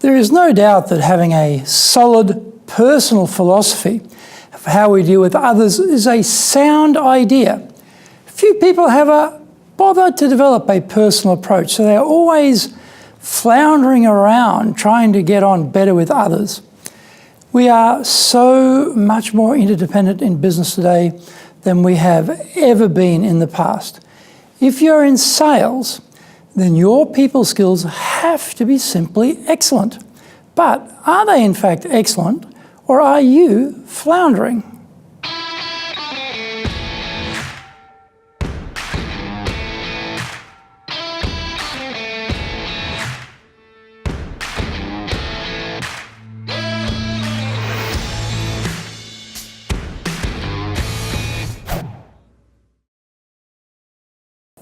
There is no doubt that having a solid personal philosophy of how we deal with others is a sound idea. Few people have bothered to develop a personal approach, so they are always floundering around trying to get on better with others. We are so much more interdependent in business today than we have ever been in the past. If you're in sales, then your people skills have to be simply excellent. But are they in fact excellent, or are you floundering?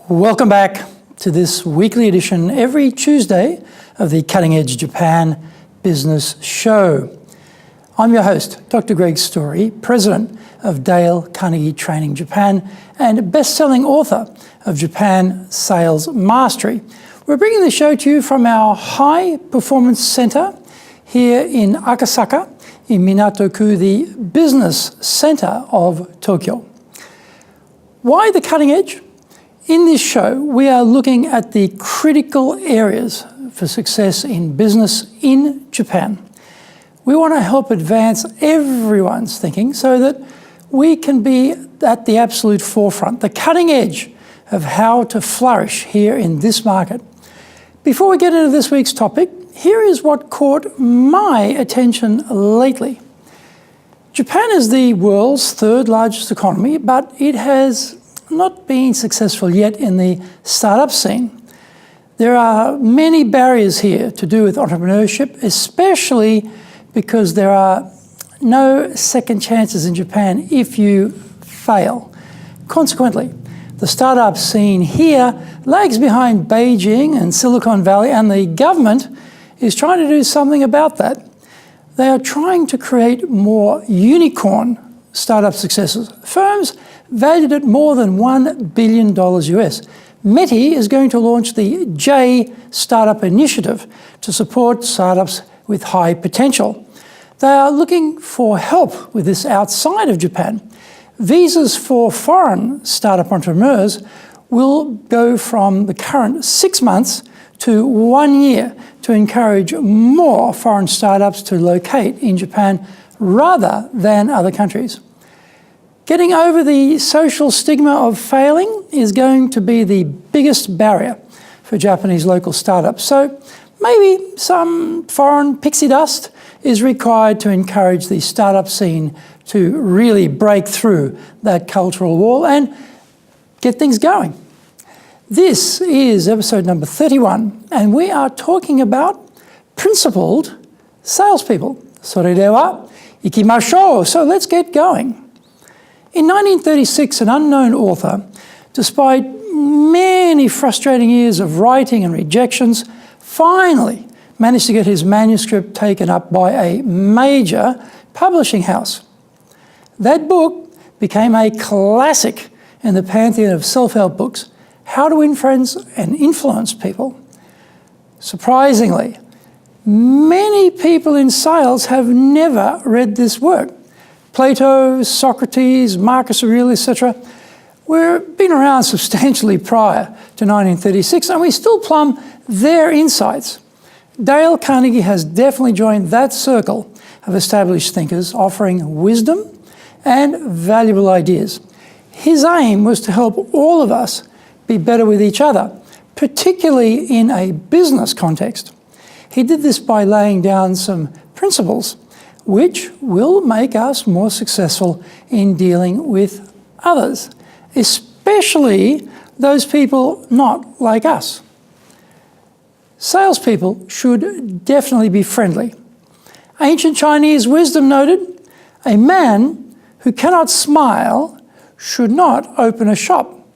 Welcome back to this weekly edition every Tuesday of the Cutting Edge Japan Business Show. I'm your host, Dr. Greg Story, President of Dale Carnegie Training Japan and best-selling author of Japan Sales Mastery. We're bringing the show to you from our High Performance Center here in Akasaka, in Minato-ku, the business center of Tokyo. Why the cutting edge? In this show, we are looking at the critical areas for success in business in Japan. We want to help advance everyone's thinking so that we can be at the absolute forefront, the cutting edge of how to flourish here in this market. Before we get into this week's topic, here is what caught my attention lately. Japan is the world's third largest economy, but it has not been successful yet in the startup scene. There are many barriers here to do with entrepreneurship, especially because there are no second chances in Japan if you fail. Consequently, the startup scene here lags behind Beijing and Silicon Valley, and the government is trying to do something about that. They are trying to create more unicorn startup successes, firms valued at more than $1 billion US. METI is going to launch the J Startup Initiative to support startups with high potential. They are looking for help with this outside of Japan. Visas for foreign startup entrepreneurs will go from the current 6 months to 1 year to encourage more foreign startups to locate in Japan rather than other countries. Getting over the social stigma of failing is going to be the biggest barrier for Japanese local startups. So maybe some foreign pixie dust is required to encourage the startup scene to really break through that cultural wall and get things going. This is episode number 31, and we are talking about principled salespeople. それでは行きましょう. So let's get going. In 1936, an unknown author, despite many frustrating years of writing and rejections, finally managed to get his manuscript taken up by a major publishing house. That book became a classic in the pantheon of self-help books, How to Win Friends and Influence People. Surprisingly, many people in sales have never read this work. Plato, Socrates, Marcus Aurelius, etc. We've been around substantially prior to 1936, and we still plumb their insights. Dale Carnegie has definitely joined that circle of established thinkers offering wisdom and valuable ideas. His aim was to help all of us be better with each other, particularly in a business context. He did this by laying down some principles which will make us more successful in dealing with others, especially those people not like us. Salespeople should definitely be friendly. Ancient Chinese wisdom noted, a man who cannot smile should not open a shop.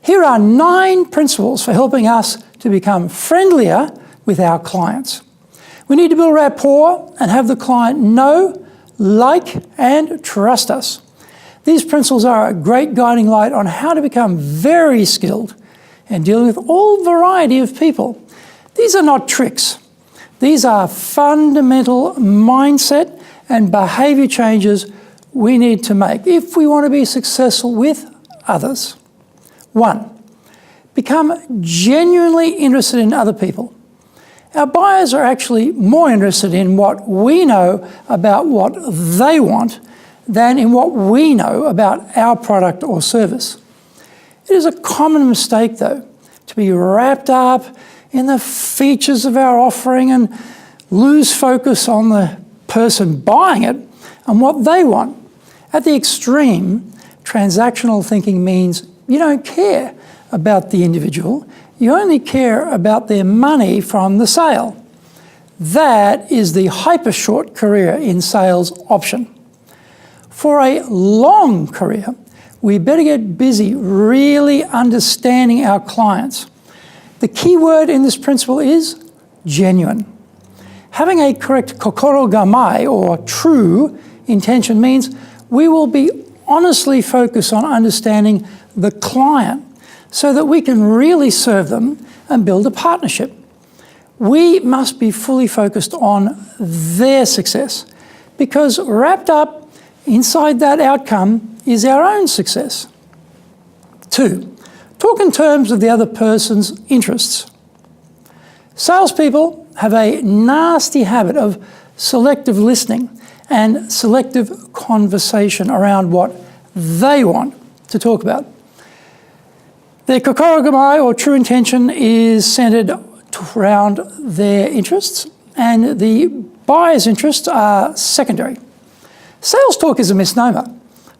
Here are 9 principles for helping us to become friendlier with our clients. We need to build rapport and have the client know, like, and trust us. These principles are a great guiding light on how to become very skilled in dealing with all variety of people. These are not tricks. These are fundamental mindset and behaviour changes we need to make if we want to be successful with others. 1, become genuinely interested in other people. Our buyers are actually more interested in what we know about what they want than in what we know about our product or service. It is a common mistake, though, to be wrapped up in the features of our offering and lose focus on the person buying it and what they want. At the extreme, transactional thinking means you don't care about the individual, you only care about their money from the sale. That is the hyper-short career in sales option. For a long career, we better get busy really understanding our clients. The key word in this principle is genuine. Having a correct kokoro gamai, or true intention, means we will be honestly focused on understanding the client so that we can really serve them and build a partnership. We must be fully focused on their success, because wrapped up inside that outcome is our own success. 2, talk in terms of the other person's interests. Salespeople have a nasty habit of selective listening and selective conversation around what they want to talk about. Their kokoro gamai, or true intention, is centered around their interests, and the buyer's interests are secondary. Sales talk is a misnomer.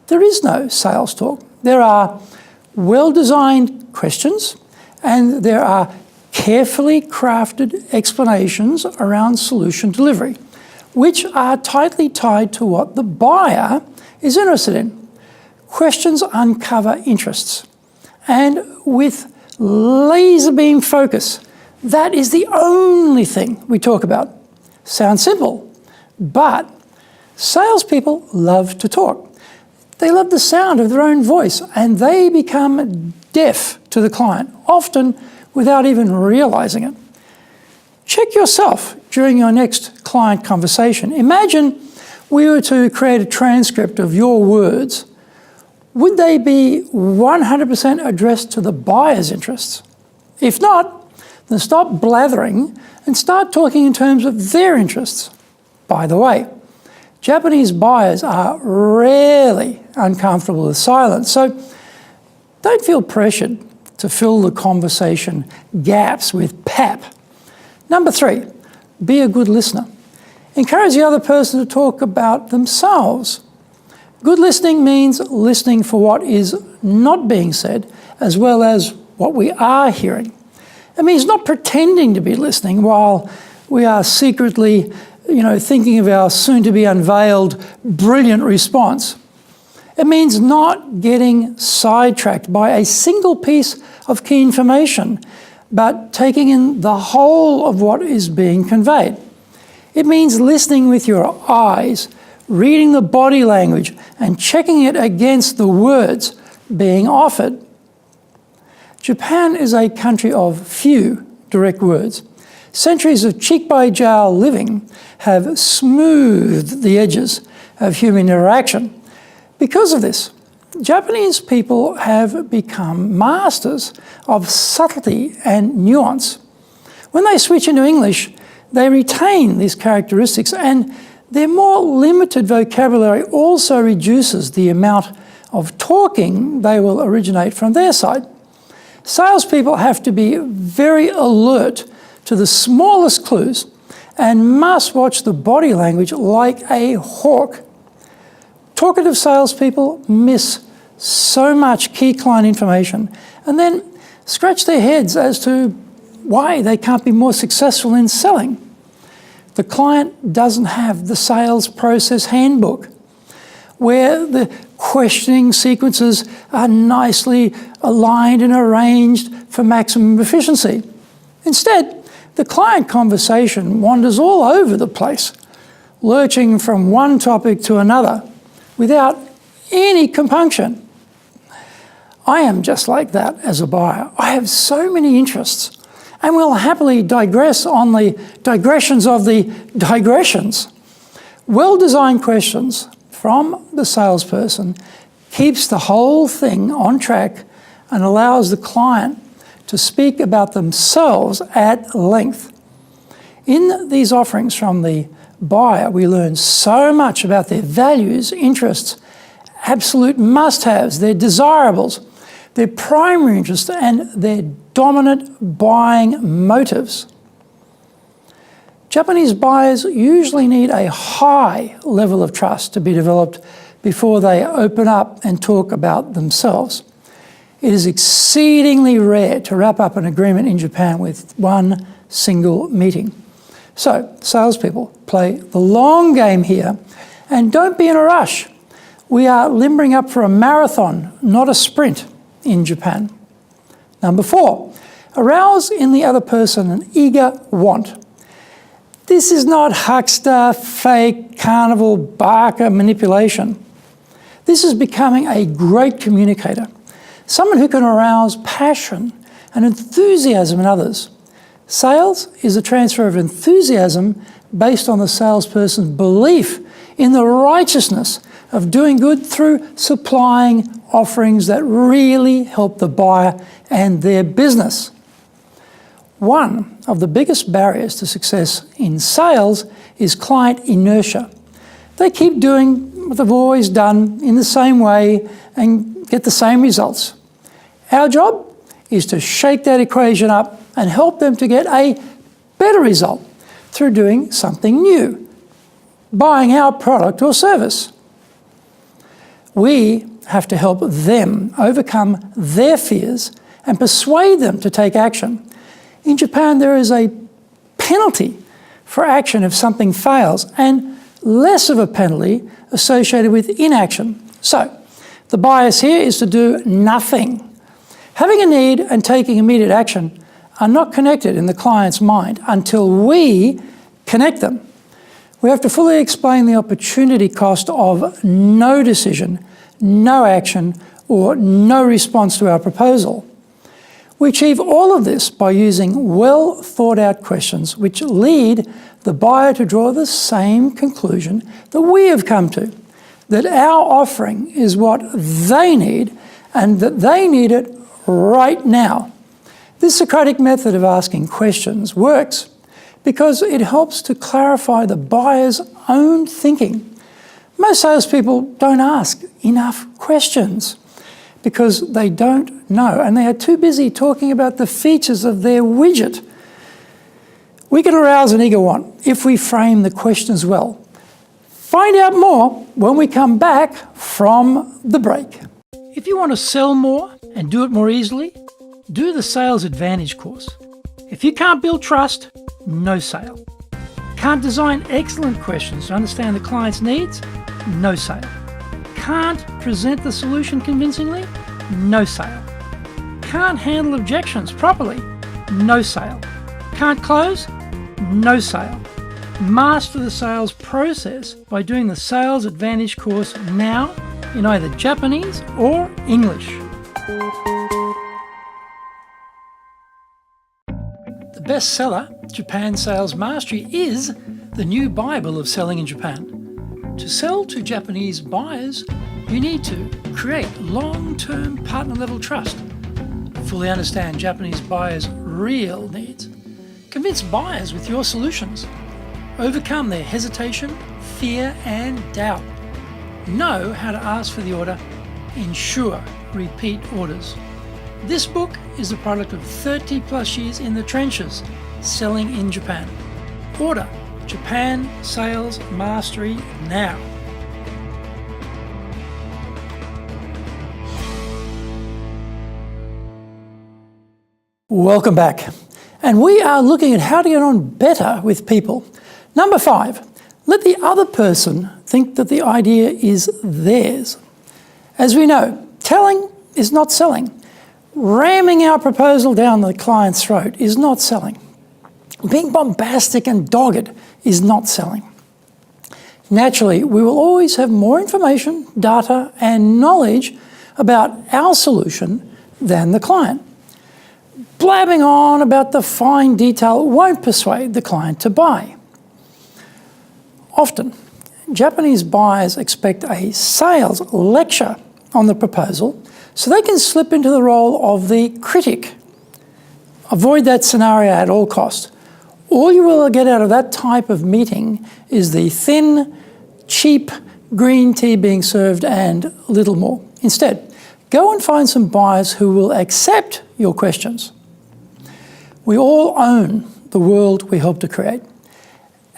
There is no sales talk. There are well-designed questions, and there are carefully crafted explanations around solution delivery, which are tightly tied to what the buyer is interested in. Questions uncover interests, and with laser beam focus, that is the only thing we talk about. Sounds simple, but salespeople love to talk. They love the sound of their own voice, and they become deaf to the client, often without even realizing it. Check yourself during your next client conversation. Imagine we were to create a transcript of your words. Would they be 100% addressed to the buyer's interests? If not, then stop blathering and start talking in terms of their interests. By the way, Japanese buyers are rarely uncomfortable with silence, so don't feel pressured to fill the conversation gaps with pap. Number 3, be a good listener. Encourage the other person to talk about themselves. Good listening means listening for what is not being said, as well as what we are hearing. It means not pretending to be listening while we are secretly, thinking of our soon-to-be unveiled brilliant response. It means not getting sidetracked by a single piece of key information, but taking in the whole of what is being conveyed. It means listening with your eyes, reading the body language, and checking it against the words being offered. Japan is a country of few direct words. Centuries of cheek-by-jowl living have smoothed the edges of human interaction. Because of this, Japanese people have become masters of subtlety and nuance. When they switch into English, they retain these characteristics, and their more limited vocabulary also reduces the amount of talking they will originate from their side. Salespeople have to be very alert to the smallest clues and must watch the body language like a hawk. Talkative salespeople miss so much key client information and then scratch their heads as to why they can't be more successful in selling. The client doesn't have the sales process handbook, where the questioning sequences are nicely aligned and arranged for maximum efficiency. Instead, the client conversation wanders all over the place, lurching from one topic to another without any compunction. I am just like that as a buyer. I have so many interests, And we'll happily digress on the digressions of the digressions. Well-designed questions from the salesperson keeps the whole thing on track and allows the client to speak about themselves at length. In these offerings from the buyer, we learn so much about their values, interests, absolute must-haves, their desirables, their primary interests, and their dominant buying motives. Japanese buyers usually need a high level of trust to be developed before they open up and talk about themselves. It is exceedingly rare to wrap up an agreement in Japan with one single meeting. So, salespeople, play the long game here and don't be in a rush. We are limbering up for a marathon, not a sprint in Japan. Number 4, arouse in the other person an eager want. This is not huckster, fake, carnival, barker manipulation. This is becoming a great communicator, someone who can arouse passion and enthusiasm in others. Sales is a transfer of enthusiasm based on the salesperson's belief in the righteousness of doing good through supplying offerings that really help the buyer and their business. One of the biggest barriers to success in sales is client inertia. They keep doing what they've always done in the same way and get the same results. Our job is to shake that equation up and help them to get a better result through doing something new, buying our product or service. We have to help them overcome their fears and persuade them to take action. In Japan, there is a penalty for action if something fails and less of a penalty associated with inaction. So, the bias here is to do nothing. Having a need and taking immediate action are not connected in the client's mind until we connect them. We have to fully explain the opportunity cost of no decision, no action, or no response to our proposal. We achieve all of this by using well thought out questions which lead the buyer to draw the same conclusion that we have come to, that our offering is what they need and that they need it right now. This Socratic method of asking questions works because it helps to clarify the buyer's own thinking. Most salespeople don't ask enough questions because they don't know and they are too busy talking about the features of their widget. We can arouse an eager want if we frame the questions well. Find out more when we come back from the break. If you want to sell more and do it more easily, do the Sales Advantage course. If you can't build trust, no sale. Can't design excellent questions to understand the client's needs? No sale. Can't present the solution convincingly? No sale. Can't handle objections properly? No sale. Can't close? No sale. Master the sales process by doing the Sales Advantage course now in either Japanese or English. The bestseller, Japan Sales Mastery, is the new Bible of selling in Japan. To sell to Japanese buyers, you need to create long-term partner-level trust, fully understand Japanese buyers' real needs, convince buyers with your solutions, overcome their hesitation, fear, and doubt, know how to ask for the order, ensure repeat orders. This book is the product of 30 plus years in the trenches selling in Japan. Order Japan Sales Mastery now. Welcome back. And we are looking at how to get on better with people. Number 5, let the other person think that the idea is theirs. As we know, telling is not selling. Ramming our proposal down the client's throat is not selling. Being bombastic and dogged is not selling. Naturally, we will always have more information, data, and knowledge about our solution than the client. blabbing on about the fine detail won't persuade the client to buy. Often, Japanese buyers expect a sales lecture on the proposal so they can slip into the role of the critic. Avoid that scenario at all costs. All you will get out of that type of meeting is the thin, cheap green tea being served and little more. Instead, go and find some buyers who will accept your questions. We all own the world we help to create.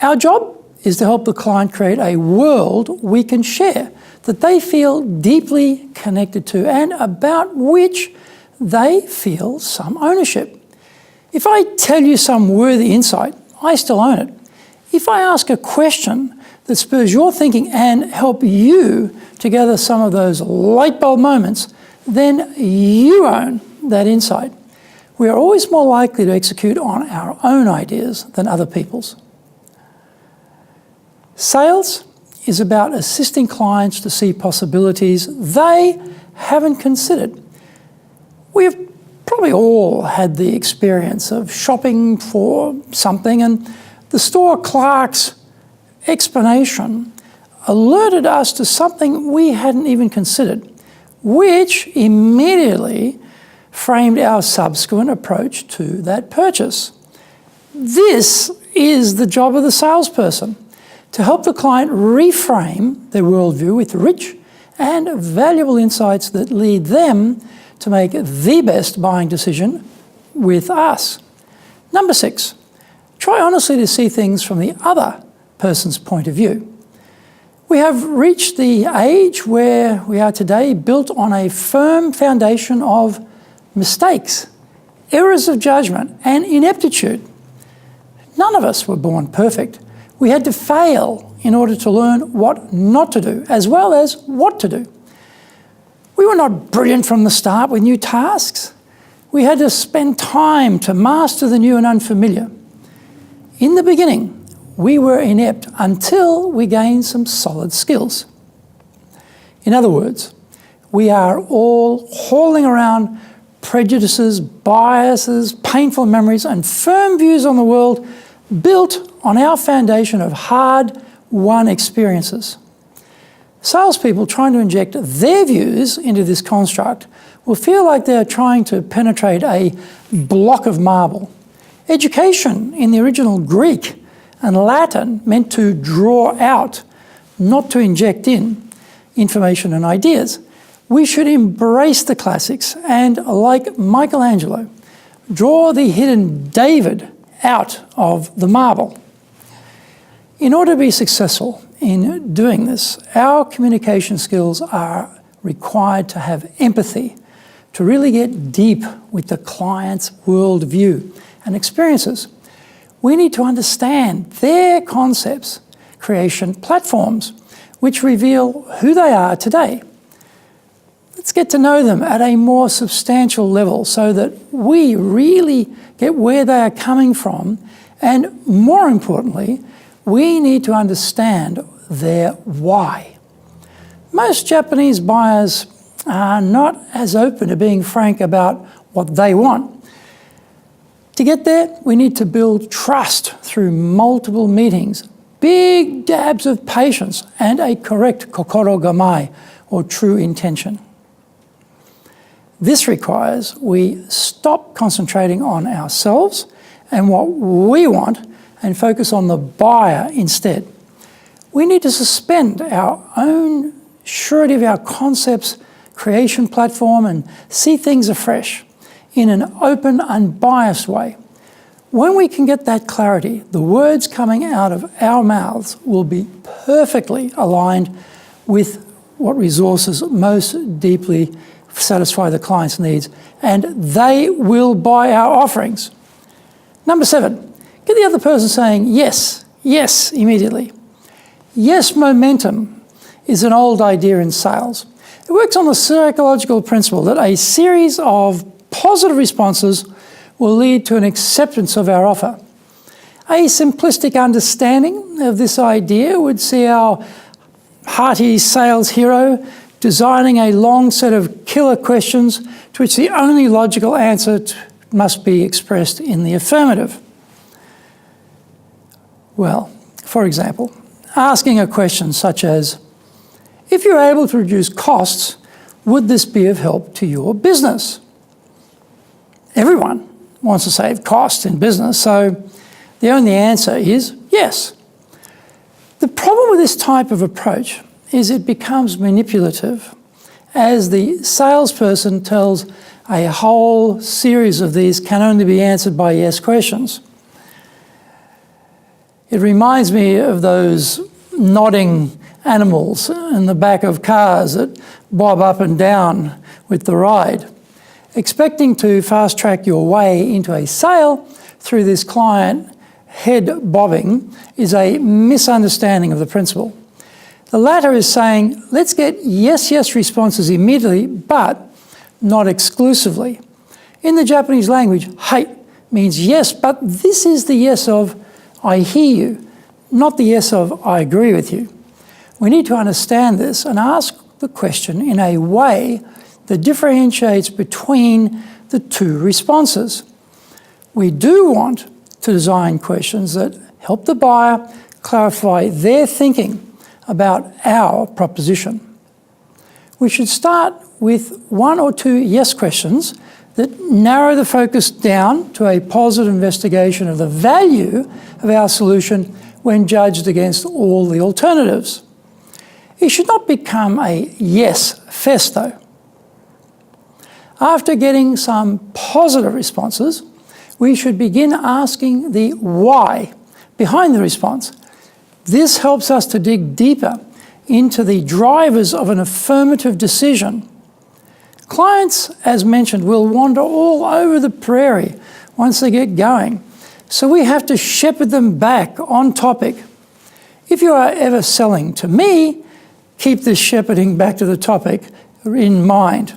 Our job is to help the client create a world we can share that they feel deeply connected to and about which they feel some ownership. If I tell you some worthy insight, I still own it. If I ask a question that spurs your thinking and help you to gather some of those light bulb moments, then you own that insight. We are always more likely to execute on our own ideas than other people's. Sales is about assisting clients to see possibilities they haven't considered. We've probably all had the experience of shopping for something and the store clerk's explanation alerted us to something we hadn't even considered, which immediately framed our subsequent approach to that purchase. This is the job of the salesperson, to help the client reframe their worldview with rich and valuable insights that lead them to make the best buying decision with us. Number 6, try honestly to see things from the other person's point of view. We have reached the age where we are today built on a firm foundation of mistakes, errors of judgment, and ineptitude. None of us were born perfect. We had to fail in order to learn what not to do, as well as what to do. We were not brilliant from the start with new tasks. We had to spend time to master the new and unfamiliar. In the beginning, we were inept until we gained some solid skills. In other words, we are all hauling around prejudices, biases, painful memories, and firm views on the world built on our foundation of hard-won experiences. Salespeople trying to inject their views into this construct will feel like they're trying to penetrate a block of marble. Education in the original Greek and Latin meant to draw out, not to inject in, information and ideas. We should embrace the classics and, like Michelangelo, draw the hidden David out of the marble. In order to be successful in doing this, our communication skills are required to have empathy, to really get deep with the client's worldview and experiences. We need to understand their concepts, creation platforms, which reveal who they are today. Let's get to know them at a more substantial level so that we really get where they are coming from, and more importantly, we need to understand their why. Most Japanese buyers are not as open to being frank about what they want. To get there, we need to build trust through multiple meetings, big dabs of patience, and a correct kokoro gamai, or true intention. This requires we stop concentrating on ourselves and what we want and focus on the buyer instead. We need to suspend our own surety of our concepts, creation platform, and see things afresh in an open, unbiased way. When we can get that clarity, the words coming out of our mouths will be perfectly aligned with what resources most deeply satisfy the client's needs, and they will buy our offerings. Number 7, get the other person saying yes, yes immediately. Yes momentum is an old idea in sales. It works on the psychological principle that a series of positive responses will lead to an acceptance of our offer. A simplistic understanding of this idea would see our hearty sales hero designing a long set of killer questions to which the only logical answer must be expressed in the affirmative. Well, for example, asking a question such as, if you're able to reduce costs, would this be of help to your business? Everyone wants to save costs in business, so the only answer is yes. The problem with this type of approach is it becomes manipulative as the salesperson tells a whole series of these can only be answered by yes questions. It reminds me of those nodding animals in the back of cars that bob up and down with the ride. Expecting to fast-track your way into a sale through this client head bobbing is a misunderstanding of the principle. The latter is saying, let's get yes responses immediately, but not exclusively. In the Japanese language, "はい" means yes, but this is the yes of I hear you, not the yes of I agree with you. We need to understand this and ask the question in a way that differentiates between the two responses. We do want to design questions that help the buyer clarify their thinking about our proposition. We should start with one or two yes questions that narrow the focus down to a positive investigation of the value of our solution when judged against all the alternatives. It should not become a yes fest, though. After getting some positive responses, we should begin asking the why behind the response. This helps us to dig deeper into the drivers of an affirmative decision. Clients, as mentioned, will wander all over the prairie once they get going, so we have to shepherd them back on topic. If you are ever selling to me, keep this shepherding back to the topic in mind.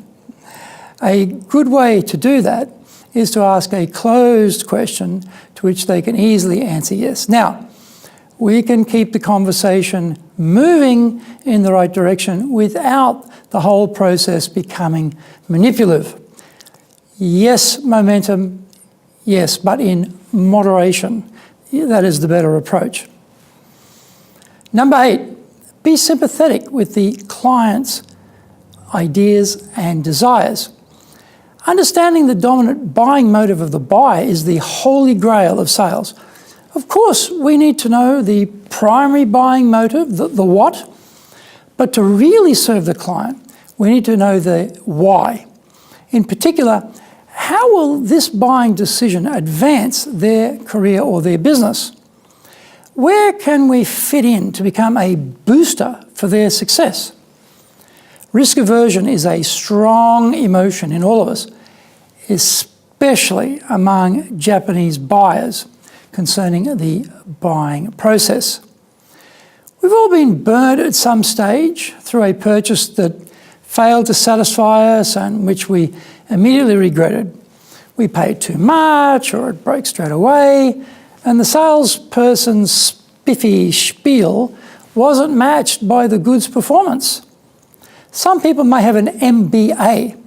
A good way to do that is to ask a closed question to which they can easily answer yes. Now, we can keep the conversation moving in the right direction without the whole process becoming manipulative. Yes, momentum, yes, but in moderation. That is the better approach. Number 8, be sympathetic with the client's ideas and desires. Understanding the dominant buying motive of the buyer is the holy grail of sales. Of course, we need to know the primary buying motive, the what, but to really serve the client, we need to know the why. In particular, how will this buying decision advance their career or their business? Where can we fit in to become a booster for their success? Risk aversion is a strong emotion in all of us, especially among Japanese buyers concerning the buying process. We've all been burned at some stage through a purchase that failed to satisfy us and which we immediately regretted. We paid too much or it broke straight away, and the salesperson's spiffy spiel wasn't matched by the goods performance. Some people may have an MBA,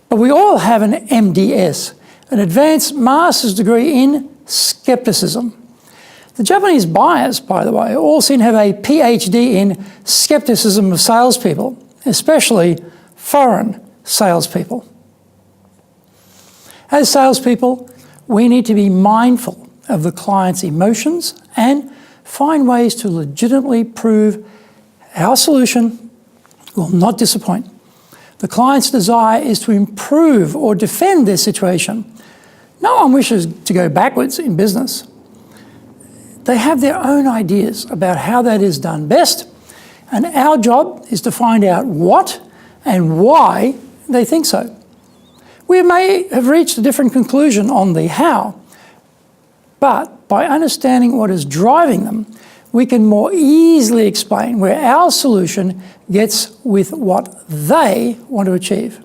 but we all have an MDS, an advanced master's degree in skepticism. The Japanese buyers, by the way, all seem to have a PhD in skepticism of salespeople, especially foreign salespeople. As salespeople, we need to be mindful of the client's emotions and find ways to legitimately prove our solution will not disappoint. The client's desire is to improve or defend their situation. No one wishes to go backwards in business. They have their own ideas about how that is done best, and our job is to find out what and why they think so. We may have reached a different conclusion on the how, but by understanding what is driving them, we can more easily explain where our solution gets with what they want to achieve.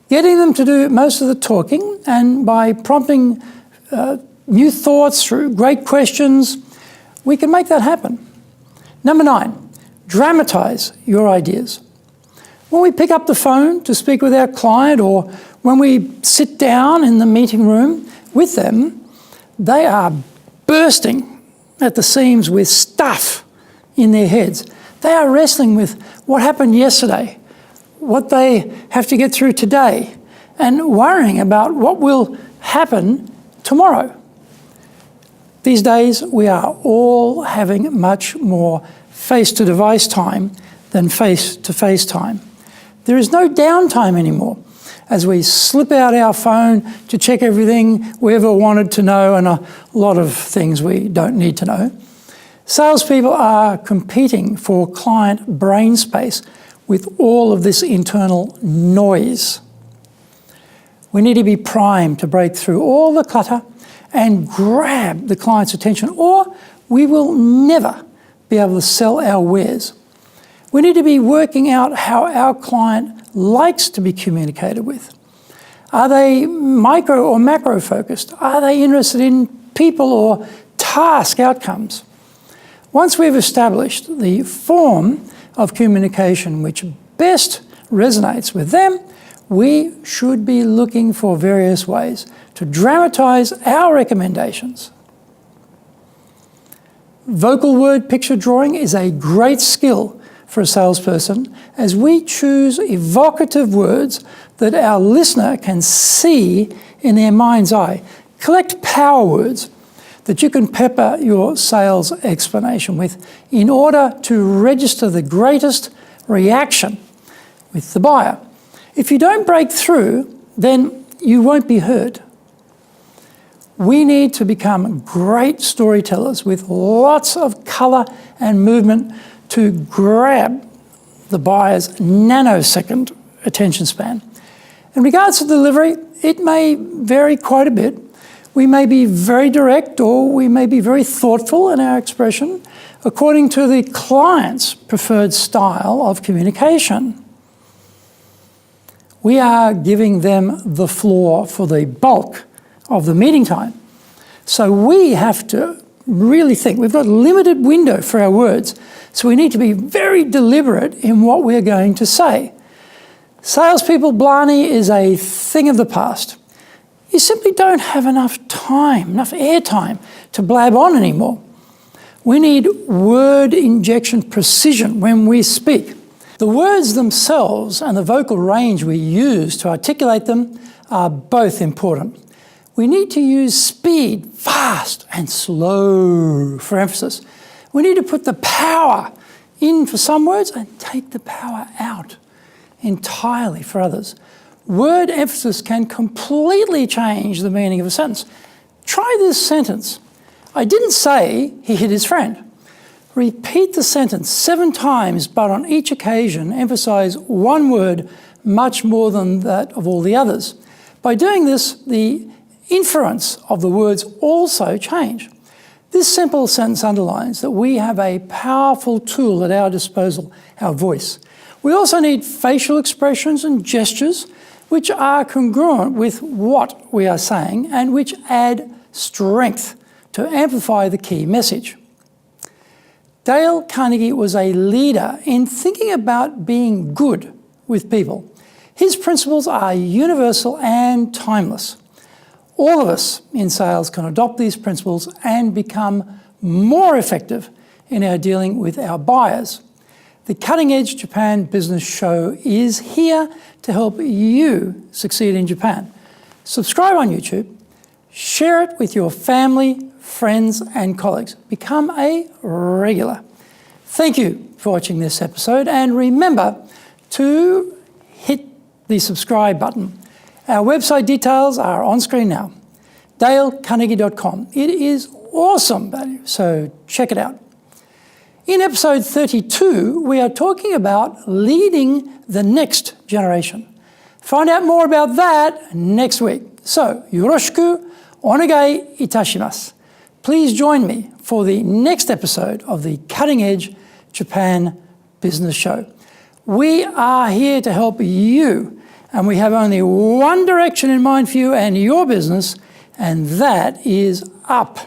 Getting them to do most of the talking, and by prompting new thoughts through great questions, we can make that happen. Number 9, dramatize your ideas. When we pick up the phone to speak with our client, or when we sit down in the meeting room with them, they are bursting at the seams with stuff in their heads. They are wrestling with what happened yesterday, what they have to get through today, and worrying about what will happen tomorrow. These days, we are all having much more face-to-device time than face-to-face time. There is no downtime anymore as we slip out our phone to check everything we ever wanted to know and a lot of things we don't need to know. Salespeople are competing for client brain space with all of this internal noise. We need to be primed to break through all the clutter and grab the client's attention, or we will never be able to sell our wares. We need to be working out how our client likes to be communicated with. Are they micro or macro focused? Are they interested in people or task outcomes? Once we've established the form of communication which best resonates with them, we should be looking for various ways to dramatize our recommendations. Vocal word picture drawing is a great skill for a salesperson, as we choose evocative words that our listener can see in their mind's eye. Collect power words that you can pepper your sales explanation with in order to register the greatest reaction with the buyer. If you don't break through, then you won't be heard. We need to become great storytellers with lots of colour and movement to grab the buyer's nanosecond attention span. In regards to delivery, it may vary quite a bit. We may be very direct, or we may be very thoughtful in our expression according to the client's preferred style of communication. We are giving them the floor for the bulk of the meeting time. So we have to really think. We've got a limited window for our words, so we need to be very deliberate in what we're going to say. Salespeople blarney is a thing of the past. You simply don't have enough time, enough airtime to blab on anymore. We need word injection precision when we speak. The words themselves and the vocal range we use to articulate them are both important. We need to use speed, fast and slow for emphasis. We need to put the power in for some words and take the power out entirely for others. Word emphasis can completely change the meaning of a sentence. Try this sentence. I didn't say he hit his friend. Repeat the sentence 7 times, but on each occasion emphasize one word much more than that of all the others. By doing this, the inference of the words also change. This simple sentence underlines that we have a powerful tool at our disposal, our voice. We also need facial expressions and gestures which are congruent with what we are saying and which add strength to amplify the key message. Dale Carnegie was a leader in thinking about being good with people. His principles are universal and timeless. All of us in sales can adopt these principles and become more effective in our dealing with our buyers. The Cutting Edge Japan Business Show is here to help you succeed in Japan. Subscribe on YouTube, share it with your family, friends and colleagues. Become a regular. Thank you for watching this episode, and remember to hit the subscribe button. Our website details are on screen now, dalecarnegie.com. It is awesome value, so check it out. In episode 32, we are talking about leading the next generation. Find out more about that next week. So, yoroshiku onegai itashimasu. Please join me for the next episode of the Cutting Edge Japan Business Show. We are here to help you, and we have only one direction in mind for you and your business, and that is up.